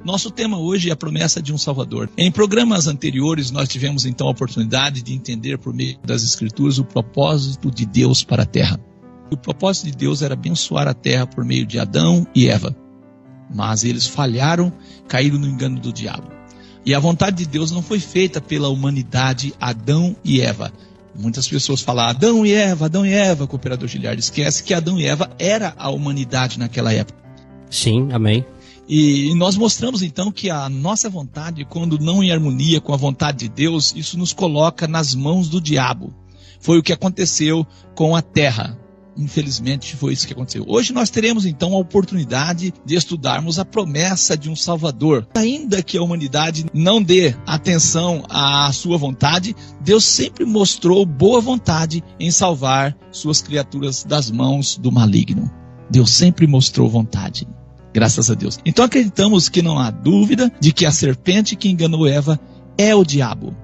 Nosso tema hoje é a promessa de um Salvador. Em programas anteriores, nós tivemos então a oportunidade de entender por meio das Escrituras o propósito de Deus para a terra. O propósito de Deus era abençoar a terra por meio de Adão e Eva. Mas eles falharam, caíram no engano do diabo. E a vontade de Deus não foi feita pela humanidade, Adão e Eva. Muitas pessoas falam Adão e Eva, cooperador Giliardi. Esquece que Adão e Eva era a humanidade naquela época. Sim, amém. E nós mostramos então que a nossa vontade, quando não em harmonia com a vontade de Deus, isso nos coloca nas mãos do diabo. Foi o que aconteceu com a terra. Infelizmente foi isso que aconteceu. Hoje nós teremos então a oportunidade de estudarmos a promessa de um Salvador. Ainda que a humanidade não dê atenção à sua vontade, Deus sempre mostrou boa vontade em salvar suas criaturas das mãos do maligno. Deus sempre mostrou vontade. Graças a Deus. Então acreditamos que não há dúvida de que a serpente que enganou Eva é o diabo.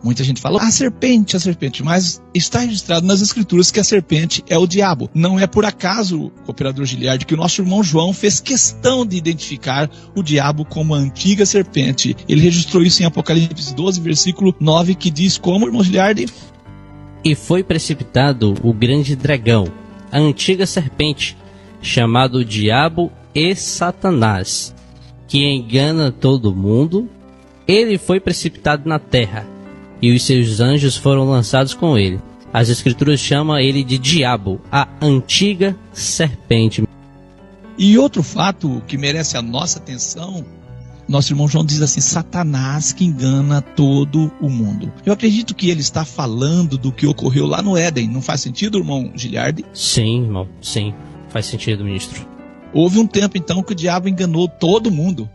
Muita gente fala, a serpente, mas está registrado nas Escrituras que a serpente é o diabo. Não é por acaso, cooperador Giliardi, que o nosso irmão João fez questão de identificar o diabo como a antiga serpente. Ele registrou isso em Apocalipse 12, versículo 9, que diz como, irmão Giliardi? E foi precipitado o grande dragão, a antiga serpente, chamado Diabo e Satanás, que engana todo mundo. Ele foi precipitado na terra, e os seus anjos foram lançados com ele. As Escrituras chamam ele de Diabo, a antiga serpente. E outro fato que merece a nossa atenção, nosso irmão João diz assim, Satanás que engana todo o mundo. Eu acredito que ele está falando do que ocorreu lá no Éden. Não faz sentido, irmão Giliardi? Sim, irmão, sim. Faz sentido, ministro. Houve um tempo então que o diabo enganou todo mundo.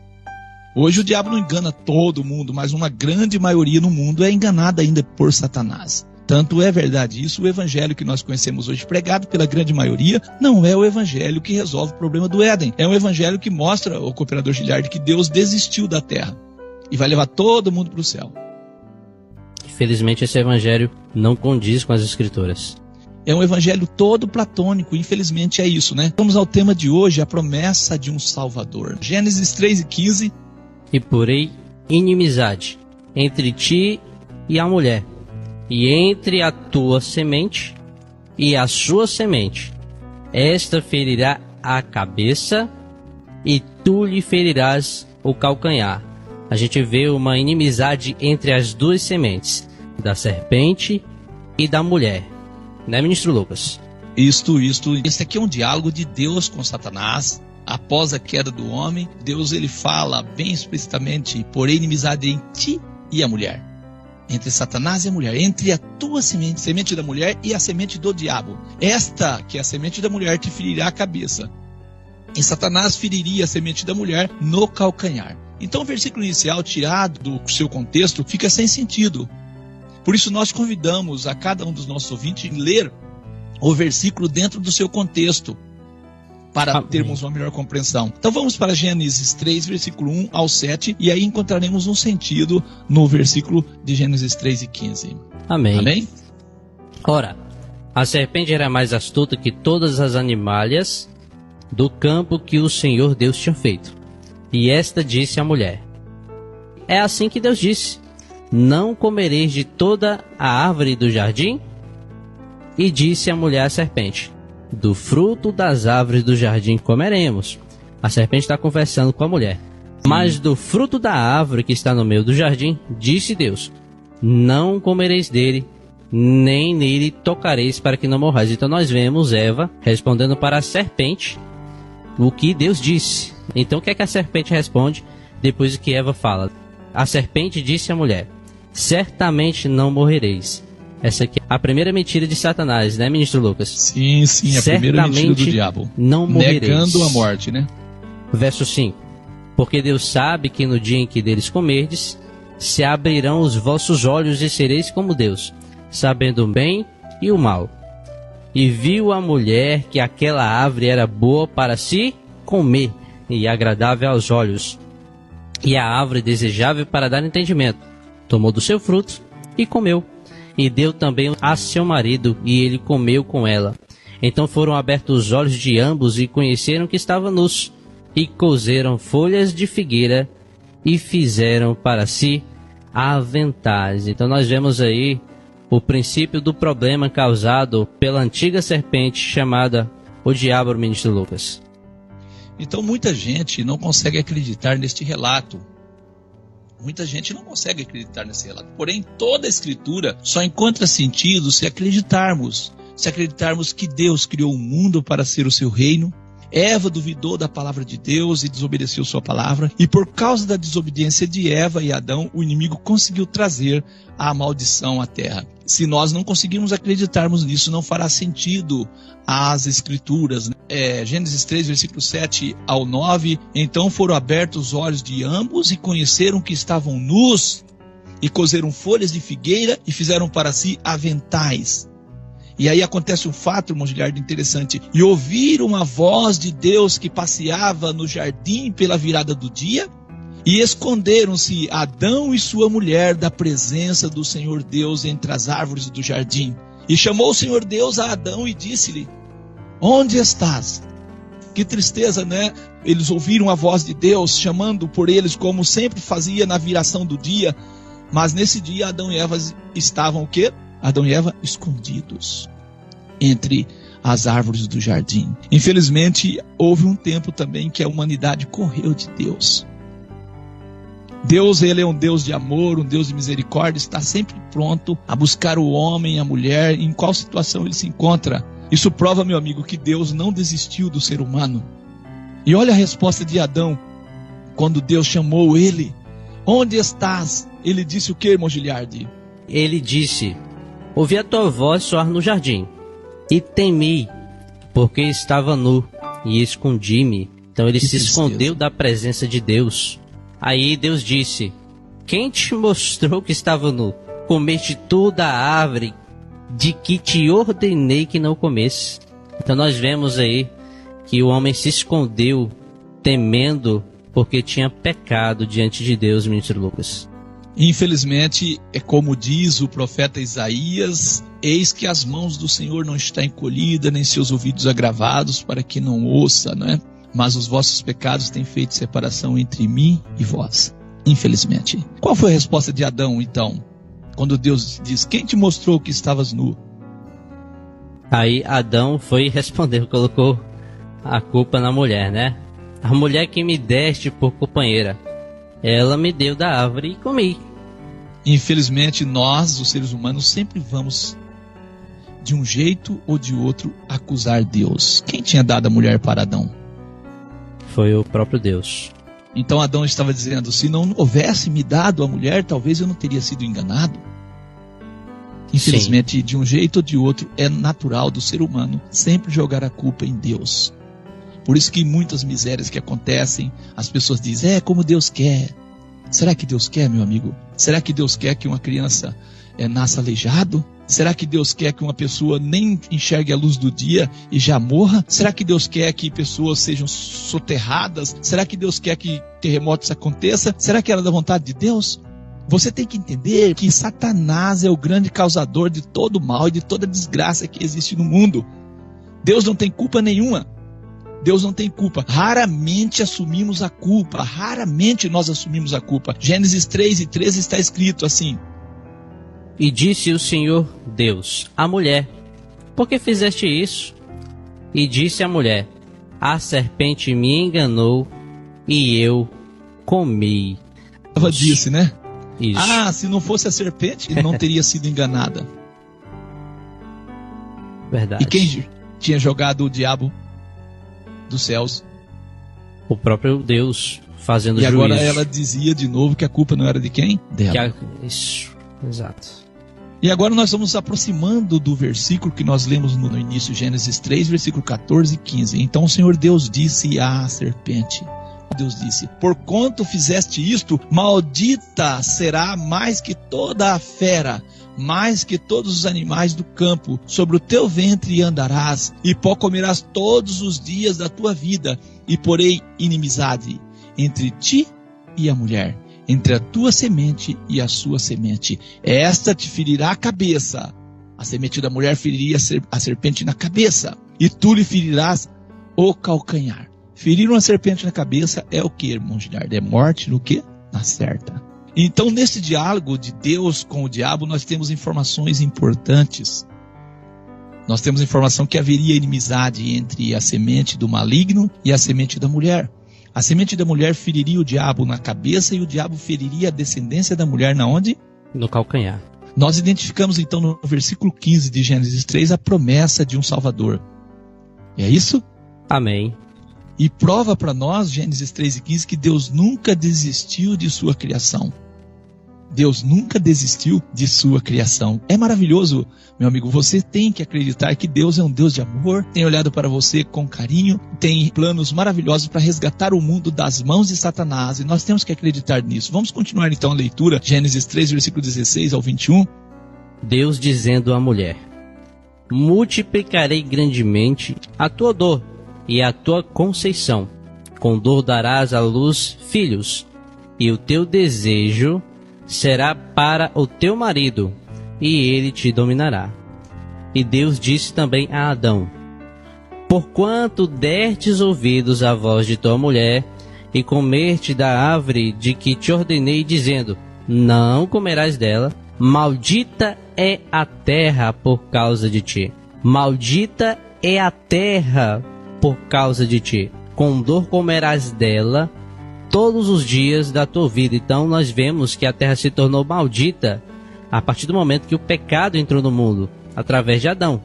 Hoje o diabo não engana todo mundo, mas uma grande maioria no mundo é enganada ainda por Satanás. Tanto é verdade isso, o evangelho que nós conhecemos hoje, pregado pela grande maioria, não é o evangelho que resolve o problema do Éden. É um evangelho que mostra, o cooperador Giliardi, que Deus desistiu da terra e vai levar todo mundo para o céu. Infelizmente esse evangelho não condiz com as Escrituras. É um evangelho todo platônico, infelizmente é isso, né? Vamos ao tema de hoje, a promessa de um Salvador. Gênesis 3:15. E porei inimizade entre ti e a mulher, e entre a tua semente e a sua semente. Esta ferirá a cabeça, e tu lhe ferirás o calcanhar. A gente vê uma inimizade entre as duas sementes, da serpente e da mulher. Né, ministro Lucas? Esse aqui é um diálogo de Deus com Satanás. Após a queda do homem, Deus ele fala bem explicitamente, porém inimizade em ti e a mulher. Entre Satanás e a mulher, entre a tua semente, semente da mulher, e a semente do diabo. Esta, que é a semente da mulher, te ferirá a cabeça. E Satanás feriria a semente da mulher no calcanhar. Então o versículo inicial, tirado do seu contexto, fica sem sentido. Por isso nós convidamos a cada um dos nossos ouvintes a ler o versículo dentro do seu contexto, para termos uma melhor compreensão. Então vamos para Gênesis 3, versículo 1 ao 7, e aí encontraremos um sentido no versículo de Gênesis 3:15. Amém. Amém? Ora, a serpente era mais astuta que todas as animalhas do campo que o Senhor Deus tinha feito. E esta disse à mulher: é assim que Deus disse, não comereis de toda a árvore do jardim? E disse a mulher à serpente: do fruto das árvores do jardim comeremos. A serpente está conversando com a mulher. Mas do fruto da árvore que está no meio do jardim, disse Deus: não comereis dele, nem nele tocareis, para que não morrais. Então nós vemos Eva respondendo para a serpente o que Deus disse. Então o que é que a serpente responde depois que Eva fala? A serpente disse à mulher: certamente não morrereis. Essa aqui é a primeira mentira de Satanás, né, ministro Lucas? Sim, a primeira mentira do diabo. Não morrereis. Negando a morte, né? Verso 5. Porque Deus sabe que no dia em que deles comerdes, se abrirão os vossos olhos e sereis como Deus, sabendo o bem e o mal. E viu a mulher que aquela árvore era boa para se comer e agradável aos olhos, e a árvore desejável para dar entendimento. Tomou do seu fruto e comeu. E deu também a seu marido, e ele comeu com ela. Então foram abertos os olhos de ambos e conheceram que estavam nus. e cozeram folhas de figueira e fizeram para si aventais. Então nós vemos aí o princípio do problema causado pela antiga serpente chamada o diabo, ministro Lucas. Então muita gente não consegue acreditar neste relato. Muita gente não consegue acreditar nesse relato. Porém, toda a Escritura só encontra sentido se acreditarmos que Deus criou o mundo para ser o seu reino. Eva duvidou da palavra de Deus e desobedeceu sua palavra, e por causa da desobediência de Eva e Adão, o inimigo conseguiu trazer a maldição à terra. Se nós não conseguirmos acreditarmos nisso, não fará sentido as Escrituras. Gênesis 3, versículo 7 ao 9, então foram abertos os olhos de ambos e conheceram que estavam nus, e cozeram folhas de figueira e fizeram para si aventais. E aí acontece um fato, irmão Giliardo, interessante. E ouviram a voz de Deus que passeava no jardim pela virada do dia, e esconderam-se Adão e sua mulher da presença do Senhor Deus entre as árvores do jardim. E chamou o Senhor Deus a Adão e disse-lhe: onde estás? Que tristeza, né? Eles ouviram a voz de Deus chamando por eles, como sempre fazia na viração do dia. Mas nesse dia Adão e Eva estavam o quê? Adão e Eva escondidos entre as árvores do jardim. Infelizmente, houve um tempo também que a humanidade correu de Deus. Deus, ele é um Deus de amor, um Deus de misericórdia, está sempre pronto a buscar o homem, a mulher, em qual situação ele se encontra. Isso prova, meu amigo, que Deus não desistiu do ser humano. E olha a resposta de Adão, quando Deus chamou ele: onde estás? Ele disse o que, irmão Giliardi? Ele disse: ouvi a tua voz soar no jardim, e temi, porque estava nu, e escondi-me. Então ele se escondeu da presença de Deus. Aí Deus disse: quem te mostrou que estava nu? Comeste toda a árvore de que te ordenei que não comesse. Então nós vemos aí que o homem se escondeu, temendo, porque tinha pecado diante de Deus, ministro Lucas. Infelizmente, é como diz o profeta Isaías: eis que as mãos do Senhor não estão encolhidas, nem seus ouvidos agravados, para que não ouça, né? Mas os vossos pecados têm feito separação entre mim e vós. Infelizmente. Qual foi a resposta de Adão, então? Quando Deus diz: quem te mostrou que estavas nu? Aí Adão foi e respondeu, colocou a culpa na mulher, né? A mulher que me deste por companheira, ela me deu da árvore e comi. Infelizmente, nós, os seres humanos, sempre vamos, de um jeito ou de outro, acusar Deus. Quem tinha dado a mulher para Adão? Foi o próprio Deus. Então Adão estava dizendo: se não houvesse me dado a mulher, talvez eu não teria sido enganado. Infelizmente, de um jeito ou de outro, é natural do ser humano sempre jogar a culpa em Deus. Por isso que muitas misérias que acontecem, as pessoas dizem: é como Deus quer. Será que Deus quer, meu amigo? Será que Deus quer que uma criança nasça aleijado? Será que Deus quer que uma pessoa nem enxergue a luz do dia e já morra? Será que Deus quer que pessoas sejam soterradas? Será que Deus quer que terremotos aconteçam? Será que era da vontade de Deus? Você tem que entender que Satanás é o grande causador de todo mal e de toda desgraça que existe no mundo. Deus não tem culpa nenhuma. Deus não tem culpa. Raramente assumimos a culpa. Raramente nós assumimos a culpa. Gênesis 3:13 está escrito assim: e disse o Senhor Deus à mulher: por que fizeste isso? E disse a mulher: a serpente me enganou e eu comi. Ela disse, né? Isso. Ah, se não fosse a serpente, não teria sido enganada. Verdade. E quem tinha jogado o diabo dos céus? O próprio Deus fazendo juízo. E agora ela dizia de novo que a culpa não era de quem? Dela. Isso, exato. E agora nós vamos nos aproximando do versículo que nós lemos no início, Gênesis 3, versículo 14 e 15. Então o Senhor Deus disse à serpente: Deus disse: porquanto fizeste isto, maldita será mais que toda a fera, mais que todos os animais do campo. Sobre o teu ventre andarás, e pó comerás todos os dias da tua vida, e porei inimizade entre ti e a mulher, entre a tua semente e a sua semente. Esta te ferirá a cabeça. A semente da mulher feriria a serpente na cabeça, e tu lhe ferirás o calcanhar. Ferir uma serpente na cabeça é o que, irmão Gilhardo? É morte no quê? Na certa. Então, nesse diálogo de Deus com o diabo, nós temos informações importantes. Nós temos informação que haveria inimizade entre a semente do maligno e a semente da mulher. A semente da mulher feriria o diabo na cabeça e o diabo feriria a descendência da mulher na onde? No calcanhar. Nós identificamos então no versículo 15 de Gênesis 3 a promessa de um Salvador. É isso? Amém. E prova para nós, Gênesis 3:15, que Deus nunca desistiu de sua criação. Deus nunca desistiu de sua criação. É maravilhoso, meu amigo. Você tem que acreditar que Deus é um Deus de amor, tem olhado para você com carinho, tem planos maravilhosos para resgatar o mundo das mãos de Satanás, e nós temos que acreditar nisso. Vamos continuar então a leitura, Gênesis 3, versículo 16 ao 21. Deus dizendo à mulher: multiplicarei grandemente a tua dor e a tua conceição. Com dor darás à luz filhos, e o teu desejo será para o teu marido, e ele te dominará. E Deus disse também a Adão: porquanto destes ouvidos à voz de tua mulher, e comeste da árvore de que te ordenei, dizendo: não comerás dela, maldita é a terra por causa de ti. Maldita é a terra por causa de ti. Com dor comerás dela todos os dias da tua vida. Então nós vemos que a terra se tornou maldita a partir do momento que o pecado entrou no mundo, através de Adão.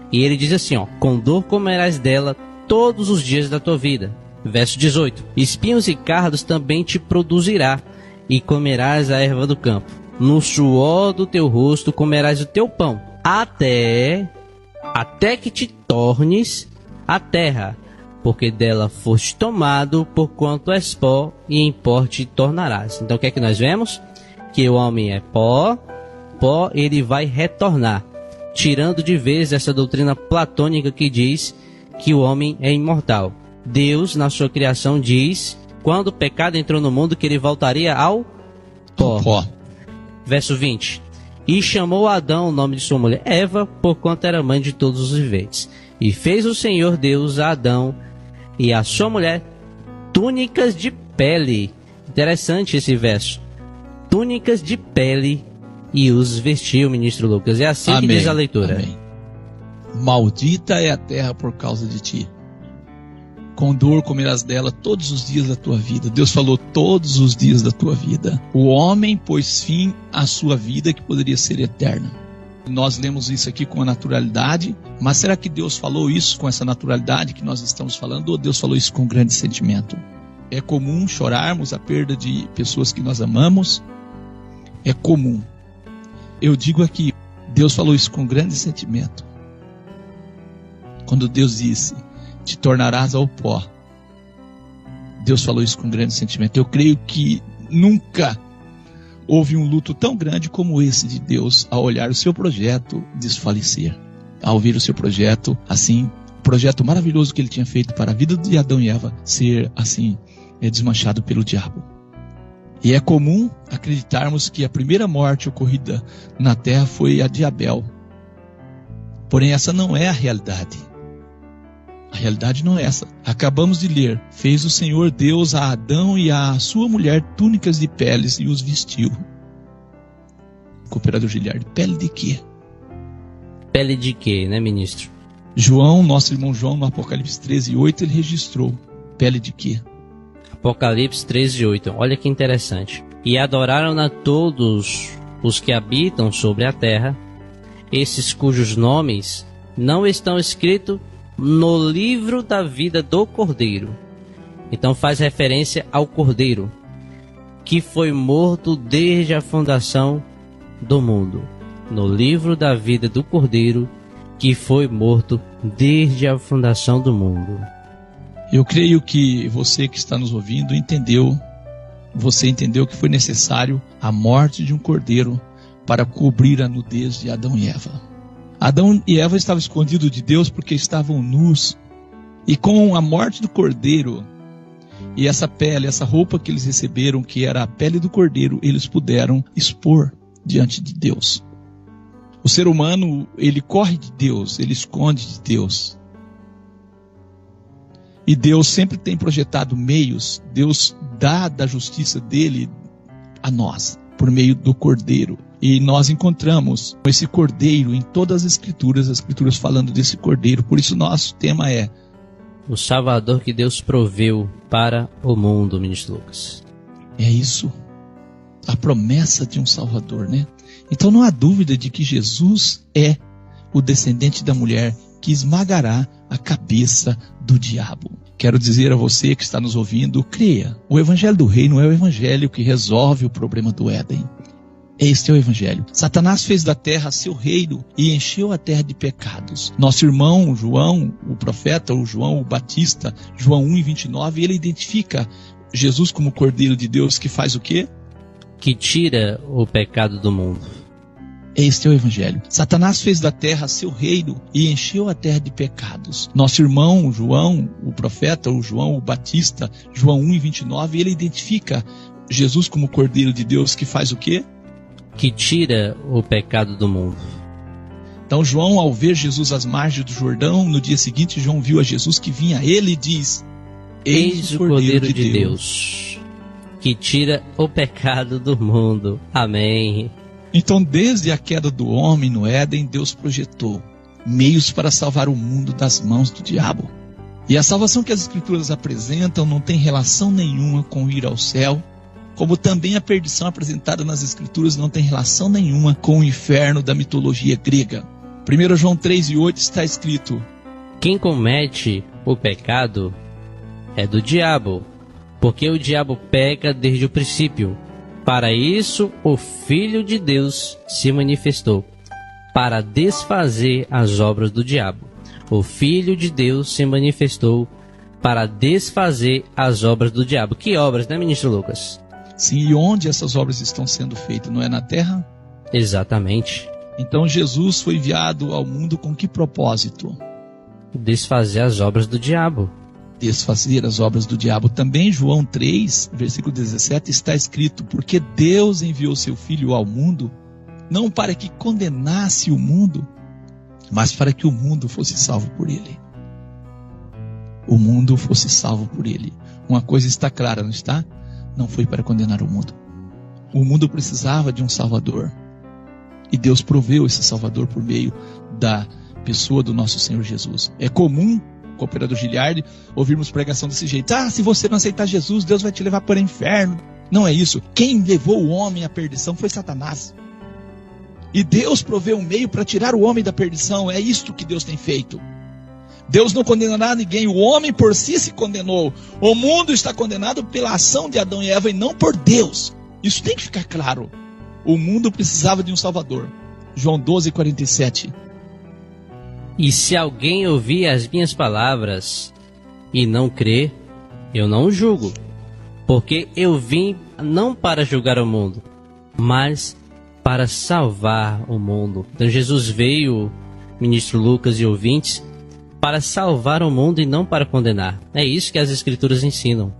E ele diz assim, com dor comerás dela todos os dias da tua vida. Verso 18: espinhos e cardos também te produzirá, e comerás a erva do campo. No suor do teu rosto comerás o teu pão, até que te tornes a terra, porque dela foste tomado, porquanto és pó, e em pó te tornarás. Então o que é que nós vemos? Que o homem é pó, ele vai retornar, tirando de vez essa doutrina platônica que diz que o homem é imortal. Deus, na sua criação, diz, quando o pecado entrou no mundo, que ele voltaria ao pó. Verso 20: e chamou Adão o nome de sua mulher Eva, porquanto era mãe de todos os viventes. E fez o Senhor Deus a Adão e a sua mulher túnicas de pele. Interessante esse verso. Túnicas de pele, e os vestiu, ministro Lucas. É assim que diz a leitura. Amém. Maldita é a terra por causa de ti. Com dor comerás dela todos os dias da tua vida. Deus falou todos os dias da tua vida. O homem pôs fim à sua vida, que poderia ser eterna. Nós lemos isso aqui com a naturalidade, mas será que Deus falou isso com essa naturalidade que nós estamos falando, ou Deus falou isso com grande sentimento? É comum chorarmos a perda de pessoas que nós amamos. É comum. Eu digo aqui, Deus falou isso com grande sentimento. Quando Deus disse: te tornarás ao pó, Deus falou isso com grande sentimento. Eu creio que nunca houve um luto tão grande como esse de Deus ao olhar o seu projeto desfalecer, ao ver o seu projeto, assim, o projeto maravilhoso que ele tinha feito para a vida de Adão e Eva ser, assim, desmanchado pelo diabo. E é comum acreditarmos que a primeira morte ocorrida na terra foi a de Abel. Porém, essa não é a realidade. A realidade não é essa. Acabamos de ler: fez o Senhor Deus a Adão e a sua mulher túnicas de peles e os vestiu. Cooperador Gilhardo, pele de quê? Pele de quê, né, ministro? João, nosso irmão João, no Apocalipse 13:8, ele registrou. Pele de quê? Apocalipse 13:8. Olha que interessante. E adoraram-na todos os que habitam sobre a terra, esses cujos nomes não estão escritos no livro da vida do Cordeiro. Então faz referência ao Cordeiro, que foi morto desde a fundação do mundo. No livro da vida do Cordeiro, que foi morto desde a fundação do mundo. Eu creio que você que está nos ouvindo entendeu que foi necessário a morte de um cordeiro para cobrir a nudez de Adão e Eva. Adão e Eva estavam escondidos de Deus porque estavam nus. E com a morte do cordeiro e essa pele, essa roupa que eles receberam, que era a pele do cordeiro, eles puderam expor diante de Deus. O ser humano, ele corre de Deus, ele esconde de Deus. E Deus sempre tem projetado meios, Deus dá da justiça dele a nós, por meio do Cordeiro. E nós encontramos esse Cordeiro em todas as Escrituras falando desse Cordeiro. Por isso nosso tema é o Salvador que Deus proveu para o mundo, ministro Lucas. É isso, a promessa de um Salvador, né? Então não há dúvida de que Jesus é o descendente da mulher que esmagará a cabeça do diabo. Quero dizer a você que está nos ouvindo, creia, o Evangelho do Reino é o Evangelho que resolve o problema do Éden. Este é o Evangelho. Satanás fez da terra seu reino e encheu a terra de pecados. Nosso irmão João, o profeta, ou João o Batista, João 1:29, ele identifica Jesus como Cordeiro de Deus que faz o quê? Que tira o pecado do mundo. Este é o Evangelho. Satanás fez da terra seu reino e encheu a terra de pecados. Nosso irmão João, o profeta, ou João o Batista, João 1:29, ele identifica Jesus como Cordeiro de Deus que faz o quê? Que tira o pecado do mundo. Então João, ao ver Jesus às margens do Jordão, no dia seguinte João viu a Jesus que vinha a ele e diz: Eis o Cordeiro de Deus, que tira o pecado do mundo. Amém. Então, desde a queda do homem no Éden, Deus projetou meios para salvar o mundo das mãos do diabo. E a salvação que as Escrituras apresentam não tem relação nenhuma com ir ao céu, como também a perdição apresentada nas Escrituras não tem relação nenhuma com o inferno da mitologia grega. 1 João 3:8 está escrito: quem comete o pecado é do diabo, porque o diabo peca desde o princípio. Para isso, o Filho de Deus se manifestou, para desfazer as obras do diabo. O Filho de Deus se manifestou para desfazer as obras do diabo. Que obras, né, ministro Lucas? Sim, e onde essas obras estão sendo feitas? Não é na terra? Exatamente. Então Jesus foi enviado ao mundo com que propósito? Desfazer as obras do diabo. Desfazer as obras do diabo. Também João 3, versículo 17, está escrito: porque Deus enviou seu Filho ao mundo, não para que condenasse o mundo, mas para que o mundo fosse salvo por ele. O mundo fosse salvo por ele. Uma coisa está clara, não está? Não foi para condenar o mundo. O mundo precisava de um Salvador. E Deus proveu esse Salvador por meio da pessoa do nosso Senhor Jesus. É comum, cooperador Giliardi, ouvirmos pregação desse jeito: se você não aceitar Jesus, Deus vai te levar para o inferno. Não é isso. Quem levou o homem à perdição foi Satanás. E Deus proveu um meio para tirar o homem da perdição. É isto que Deus tem feito. Deus não condenará ninguém, o homem por si se condenou. O mundo está condenado pela ação de Adão e Eva e não por Deus. Isso tem que ficar claro. O mundo precisava de um Salvador. João 12:47. E se alguém ouvir as minhas palavras e não crer, eu não o julgo, porque eu vim não para julgar o mundo, mas para salvar o mundo. Então Jesus veio, ministro Lucas e ouvintes, para salvar o mundo e não para condenar. É isso que as Escrituras ensinam.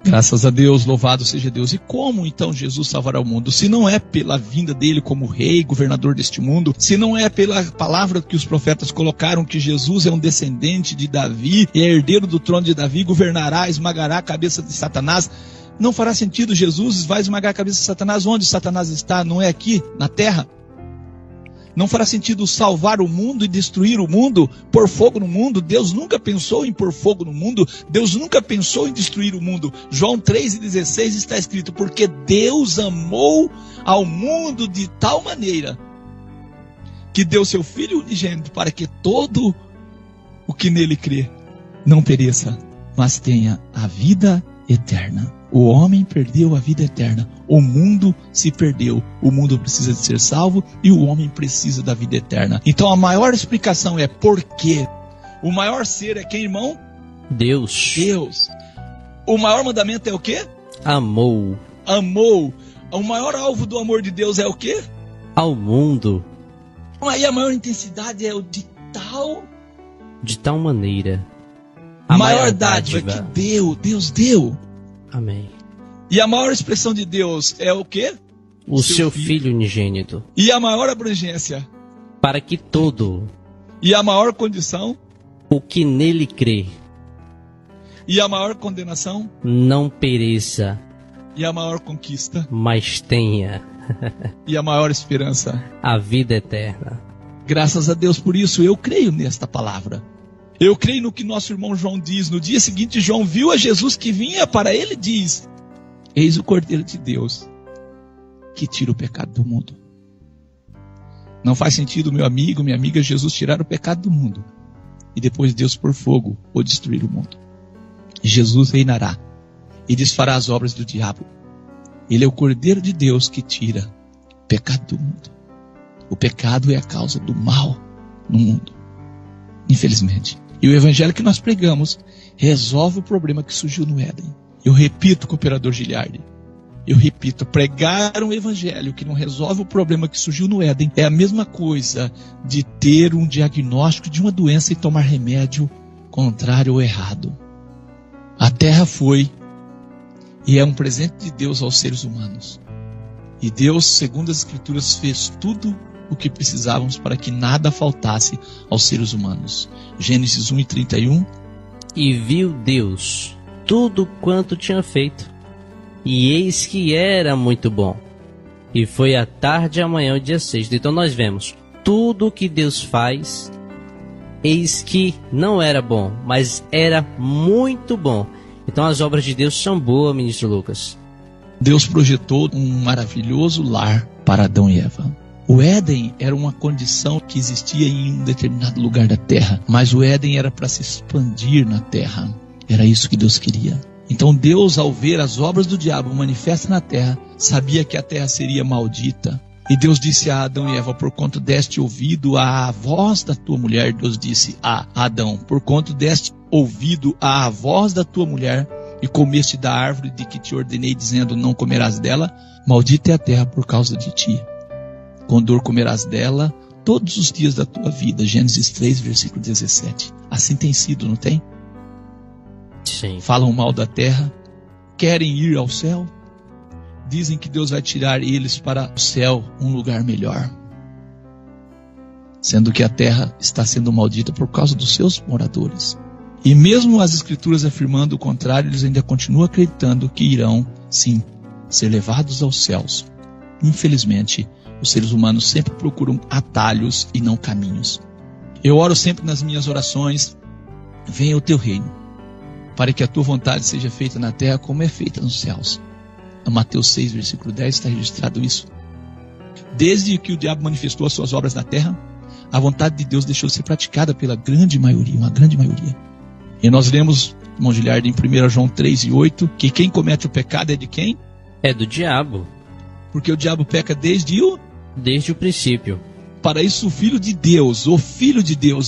Graças a Deus, louvado seja Deus. E como então Jesus salvará o mundo? Se não é pela vinda dele como rei, governador deste mundo, se não é pela palavra que os profetas colocaram, que Jesus é um descendente de Davi, é herdeiro do trono de Davi, governará, esmagará a cabeça de Satanás, não fará sentido. Jesus vai esmagar a cabeça de Satanás. Onde Satanás está? Não é aqui, na terra? Não fará sentido salvar o mundo e destruir o mundo, pôr fogo no mundo. Deus nunca pensou em pôr fogo no mundo. Deus nunca pensou em destruir o mundo. João 3:16 está escrito: porque Deus amou ao mundo de tal maneira que deu seu Filho unigênito, para que todo o que nele crê não pereça, mas tenha a vida eterna. O homem perdeu a vida eterna. O mundo se perdeu. O mundo precisa de ser salvo e o homem precisa da vida eterna. Então a maior explicação é por quê. O maior ser é quem, irmão? Deus. Deus. O maior mandamento é o quê? Amou. Amou. O maior alvo do amor de Deus é o quê? Ao mundo. Aí a maior intensidade é o de tal maneira. A maior dádiva que Deus deu. Amém. E a maior expressão de Deus é o quê? O seu filho unigênito. E a maior abrangência? Para que todo. E a maior condição? O que nele crê. E a maior condenação? Não pereça, E a maior conquista? mas tenha E a maior esperança? a vida eterna. Graças a Deus por isso, eu creio nesta palavra. Eu creio no que nosso irmão João diz. No dia seguinte, João viu a Jesus que vinha para ele, diz: eis o Cordeiro de Deus que tira o pecado do mundo. Não faz sentido, meu amigo, minha amiga, Jesus tirar o pecado do mundo e depois Deus por fogo ou destruir o mundo. Jesus reinará e desfará as obras do diabo. Ele é o Cordeiro de Deus que tira o pecado do mundo. O pecado é a causa do mal no mundo, infelizmente. E o evangelho que nós pregamos resolve o problema que surgiu no Éden. Eu repito, cooperador Giliardi, eu repito, pregar um evangelho que não resolve o problema que surgiu no Éden é a mesma coisa de ter um diagnóstico de uma doença e tomar remédio contrário ou errado. A terra foi e é um presente de Deus aos seres humanos. E Deus, segundo as Escrituras, fez tudo o que precisávamos para que nada faltasse aos seres humanos. Gênesis 1:31. E viu Deus tudo quanto tinha feito, e eis que era muito bom. E foi a tarde e amanhã o dia 6. Então nós vemos tudo o que Deus faz, eis que não era bom, mas era muito bom. Então as obras de Deus são boas, ministro Lucas. Deus projetou um maravilhoso lar para Adão e Eva. O Éden era uma condição que existia em um determinado lugar da terra, mas o Éden era para se expandir na terra. Era isso que Deus queria. Então Deus, ao ver as obras do diabo manifestas na terra, sabia que a terra seria maldita. E Deus disse a Adão e Eva: por quanto deste ouvido à voz da tua mulher, Deus disse a Adão: por quanto deste ouvido à voz da tua mulher e comeste da árvore de que te ordenei, dizendo: não comerás dela, maldita é a terra por causa de ti. Com dor comerás dela todos os dias da tua vida. Gênesis 3, versículo 17. Assim tem sido, não tem? Sim. Falam mal da terra, querem ir ao céu, dizem que Deus vai tirar eles para o céu, um lugar melhor, sendo que a terra está sendo maldita por causa dos seus moradores. E mesmo as Escrituras afirmando o contrário, eles ainda continuam acreditando que irão, sim, ser levados aos céus. Infelizmente, os seres humanos sempre procuram atalhos e não caminhos. Eu oro sempre nas minhas orações: venha o teu reino, para que a tua vontade seja feita na terra como é feita nos céus. Em Mateus 6, versículo 10 está registrado isso. Desde que o diabo manifestou as suas obras na terra, a vontade de Deus deixou de ser praticada pela grande maioria, uma grande maioria. E nós lemos, irmão Giliardi, em 1 João 3:8, que quem comete o pecado é de quem? É do diabo. Porque o diabo peca desde o princípio. Para isso o Filho de Deus,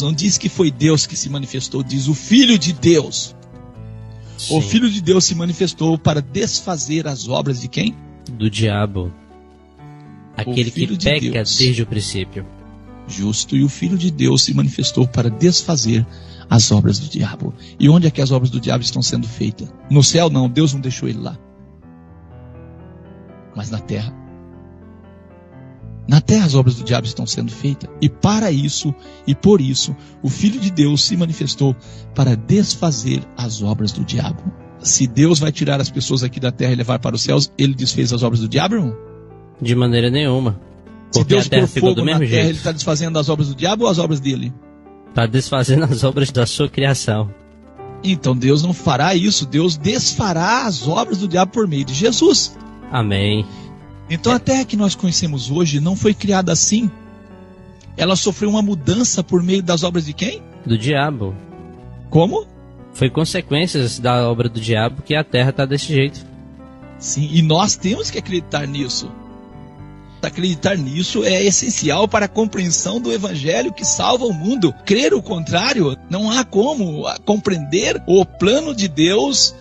não diz que foi Deus que se manifestou, diz o Filho de Deus. Sim. O Filho de Deus se manifestou para desfazer as obras de quem? Do diabo. Aquele que peca desde o princípio. Justo. E o Filho de Deus se manifestou para desfazer as obras do diabo. E onde é que as obras do diabo estão sendo feitas? No céu não, Deus não deixou ele lá. Mas na terra. Na terra as obras do diabo estão sendo feitas. E para isso, e por isso, o Filho de Deus se manifestou para desfazer as obras do diabo. Se Deus vai tirar as pessoas aqui da terra e levar para os céus, ele desfez as obras do diabo, irmão? De maneira nenhuma. Se Porque Deus a terra pôr ficou fogo do na mesmo terra, jeito. ele está desfazendo as obras do diabo ou as obras dele? Está desfazendo as obras da sua criação. Então Deus não fará isso. Deus desfará as obras do diabo por meio de Jesus. Amém. Então a terra que nós conhecemos hoje não foi criada assim. Ela sofreu uma mudança por meio das obras de quem? Do diabo. Como? Foi consequências da obra do diabo que a terra está desse jeito. Sim, e nós temos que acreditar nisso. Acreditar nisso é essencial para a compreensão do evangelho que salva o mundo. Crer o contrário, não há como compreender o plano de Deus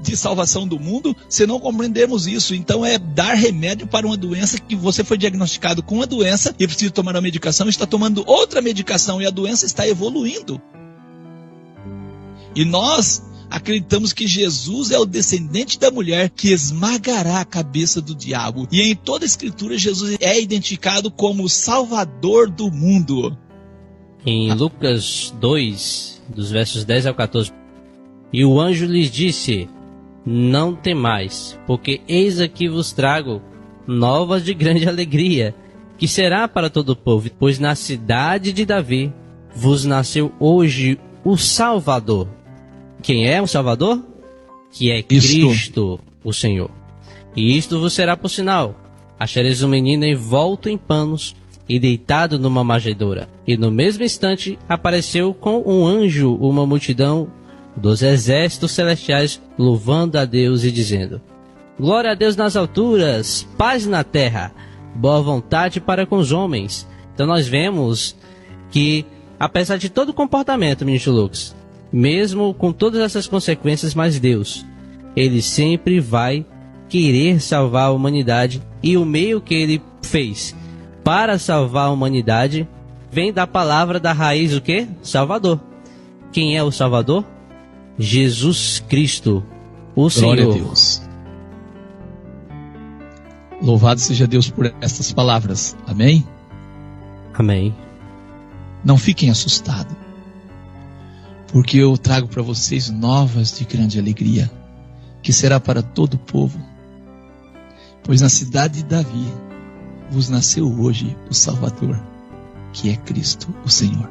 de salvação do mundo se não compreendermos isso. Então é dar remédio para uma doença que você foi diagnosticado com uma doença e precisa tomar uma medicação, está tomando outra medicação e a doença está evoluindo. E nós acreditamos que Jesus é o descendente da mulher que esmagará a cabeça do diabo. E em toda a Escritura, Jesus é identificado como o Salvador do mundo. Em Lucas 2, dos versos 10 ao 14, E o anjo lhes disse: não temais, porque eis aqui vos trago novas de grande alegria, que será para todo o povo, pois na cidade de Davi vos nasceu hoje o Salvador. Quem é o Salvador? Que é Cristo, o Senhor. E isto vos será por sinal: achareis um menino envolto em panos e deitado numa manjedoura. E no mesmo instante apareceu com um anjo uma multidão dos exércitos celestiais, louvando a Deus e dizendo: glória a Deus nas alturas, paz na terra, boa vontade para com os homens. Então nós vemos que, apesar de todo o comportamento, ministro Lucas, mesmo com todas essas consequências, mas Deus, Ele sempre vai querer salvar a humanidade, e o meio que Ele fez para salvar a humanidade vem da palavra da raiz, o quê? Salvador. Quem é o Salvador? Jesus Cristo, o Senhor. Glória a Deus. Louvado seja Deus por estas palavras. Amém? Amém. Não fiquem assustados, porque eu trago para vocês novas de grande alegria, que será para todo o povo. Pois na cidade de Davi vos nasceu hoje o Salvador, que é Cristo, o Senhor.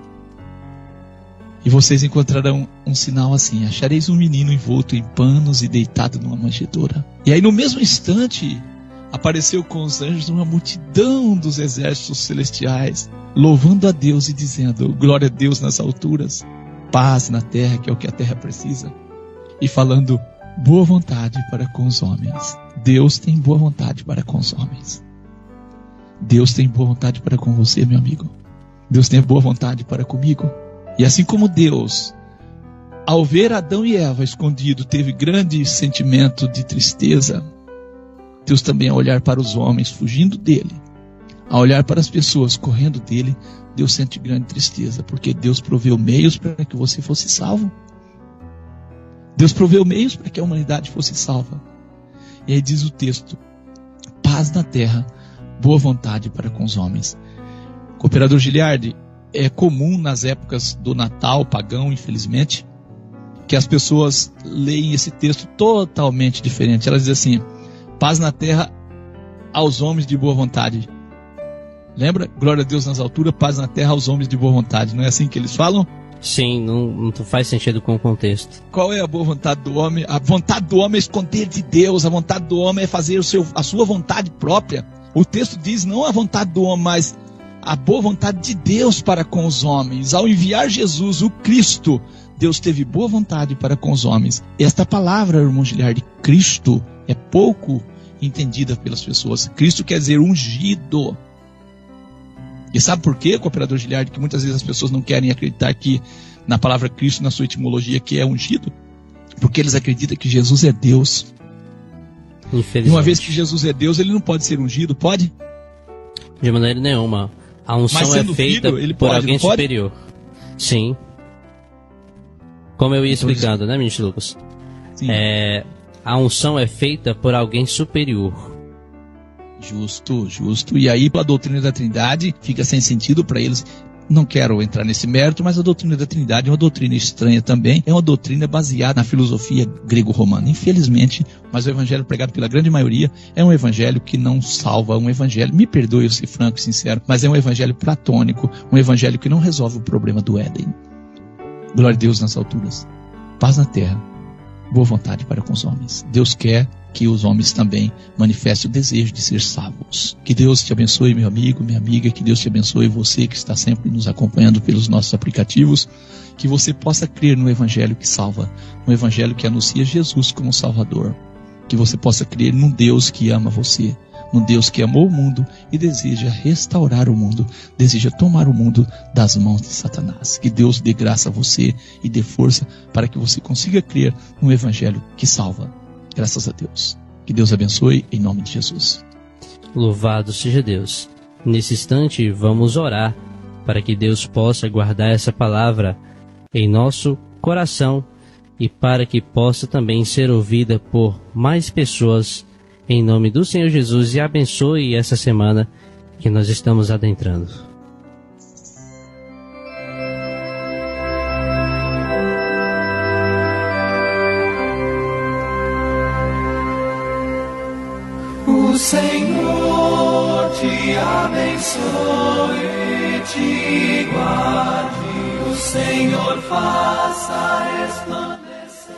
E vocês encontrarão um sinal assim: achareis um menino envolto em panos e deitado numa manjedoura. E aí no mesmo instante apareceu com os anjos uma multidão dos exércitos celestiais, louvando a Deus e dizendo: glória a Deus nas alturas, paz na terra, que é o que a terra precisa. E falando boa vontade para com os homens. Deus tem boa vontade para com os homens. Deus tem boa vontade para com você, meu amigo. Deus tem boa vontade para comigo. E assim como Deus, ao ver Adão e Eva escondido, teve grande sentimento de tristeza, Deus também, ao olhar para os homens fugindo dele, ao olhar para as pessoas correndo dele, Deus sente grande tristeza, porque Deus proveu meios para que você fosse salvo. Deus proveu meios para que a humanidade fosse salva. E aí diz o texto: paz na terra, boa vontade para com os homens. Cooperador Giliardi, é comum nas épocas do Natal pagão, infelizmente, que as pessoas leem esse texto totalmente diferente. Elas dizem assim: paz na terra aos homens de boa vontade. Lembra? Glória a Deus nas alturas, paz na terra aos homens de boa vontade. Não é assim que eles falam? Sim, não faz sentido com o contexto. Qual é a boa vontade do homem? A vontade do homem é esconder de Deus. A vontade do homem é fazer a sua vontade própria. O texto diz não a vontade do homem, mas a boa vontade de Deus para com os homens. Ao enviar Jesus, o Cristo, Deus teve boa vontade para com os homens. Esta palavra, irmão Giliardi, Cristo, é pouco entendida pelas pessoas. Cristo quer dizer ungido. E sabe por quê, cooperador Giliardi, que muitas vezes as pessoas não querem acreditar que na palavra Cristo, na sua etimologia, que é ungido? Porque eles acreditam que Jesus é Deus. E uma vez que Jesus é Deus, ele não pode ser ungido, pode? De maneira nenhuma. A unção é feita filho, por pode, alguém superior. Sim. Como eu ia explicando, né, ministro Lucas? Sim. A unção é feita por alguém superior. Justo. E aí a doutrina da Trindade fica sem sentido para eles. Não quero entrar nesse mérito, mas a doutrina da Trindade é uma doutrina estranha também. É uma doutrina baseada na filosofia grego-romana. Infelizmente, mas o evangelho pregado pela grande maioria é um evangelho que não salva, um evangelho, me perdoe eu ser franco e sincero, mas é um evangelho platônico, um evangelho que não resolve o problema do Éden. Glória a Deus nas alturas, paz na terra, boa vontade para com os homens. Deus quer que os homens também manifestem o desejo de ser salvos. Que Deus te abençoe, meu amigo, minha amiga, que Deus te abençoe você que está sempre nos acompanhando pelos nossos aplicativos, que você possa crer no evangelho que salva, no evangelho que anuncia Jesus como Salvador, que você possa crer num Deus que ama você, num Deus que amou o mundo e deseja restaurar o mundo, deseja tomar o mundo das mãos de Satanás. Que Deus dê graça a você e dê força para que você consiga crer no evangelho que salva. Graças a Deus. Que Deus abençoe em nome de Jesus. Louvado seja Deus. Nesse instante, vamos orar para que Deus possa guardar essa palavra em nosso coração e para que possa também ser ouvida por mais pessoas em nome do Senhor Jesus, e abençoe essa semana que nós estamos adentrando. abençoe e te guarde, o Senhor faça resplandecer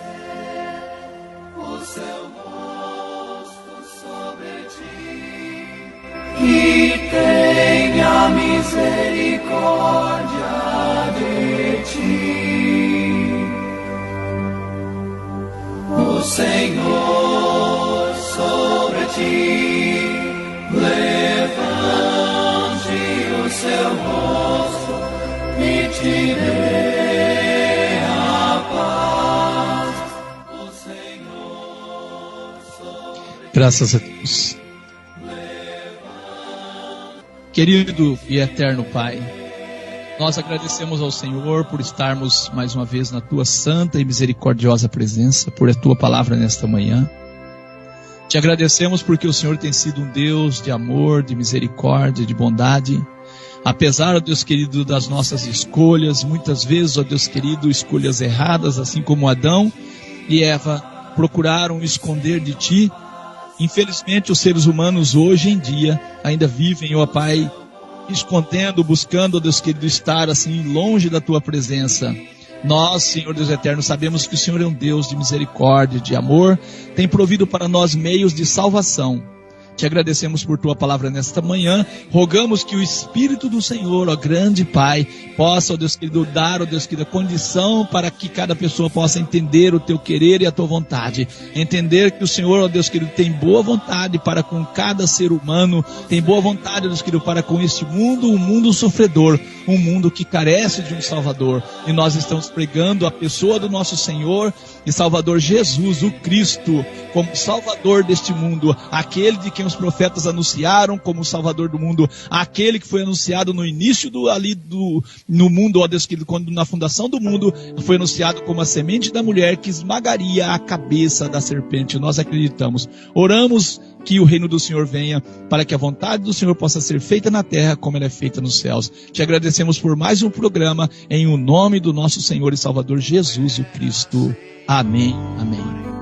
o seu rosto sobre ti e tenha misericórdia de ti. O Senhor sobre ti levante o seu rosto e te dê a paz. O Senhor sobre Graças a Deus. Querido e eterno Pai, nós agradecemos ao Senhor por estarmos mais uma vez na Tua santa e misericordiosa presença, por a Tua palavra nesta manhã. Te agradecemos porque o Senhor tem sido um Deus de amor, de misericórdia, de bondade. Apesar, ó Deus querido, das nossas escolhas, muitas vezes, ó Deus querido, escolhas erradas, assim como Adão e Eva procuraram esconder de Ti. Infelizmente, os seres humanos hoje em dia ainda vivem, ó Pai, escondendo, buscando, ó Deus querido, estar assim longe da Tua presença. Nós, Senhor Deus eterno, sabemos que o Senhor é um Deus de misericórdia, de amor, tem provido para nós meios de salvação. Te agradecemos por Tua palavra nesta manhã, rogamos que o Espírito do Senhor, ó grande Pai, possa, ó Deus querido, dar, ó Deus querido, a condição para que cada pessoa possa entender o Teu querer e a Tua vontade, entender que o Senhor, ó Deus querido, tem boa vontade para com cada ser humano, tem boa vontade, ó Deus querido, para com este mundo, um mundo sofredor, um mundo que carece de um Salvador, e nós estamos pregando a pessoa do nosso Senhor e Salvador Jesus, o Cristo, como Salvador deste mundo, aquele de quem os profetas anunciaram como o Salvador do mundo, aquele que foi anunciado no início no mundo, ó Deus querido, quando na fundação do mundo foi anunciado como a semente da mulher que esmagaria a cabeça da serpente. Nós acreditamos, oramos que o reino do Senhor venha, para que a vontade do Senhor possa ser feita na terra como ela é feita nos céus. Te agradecemos por mais um programa, em o nome do nosso Senhor e Salvador Jesus o Cristo. Amém, amém.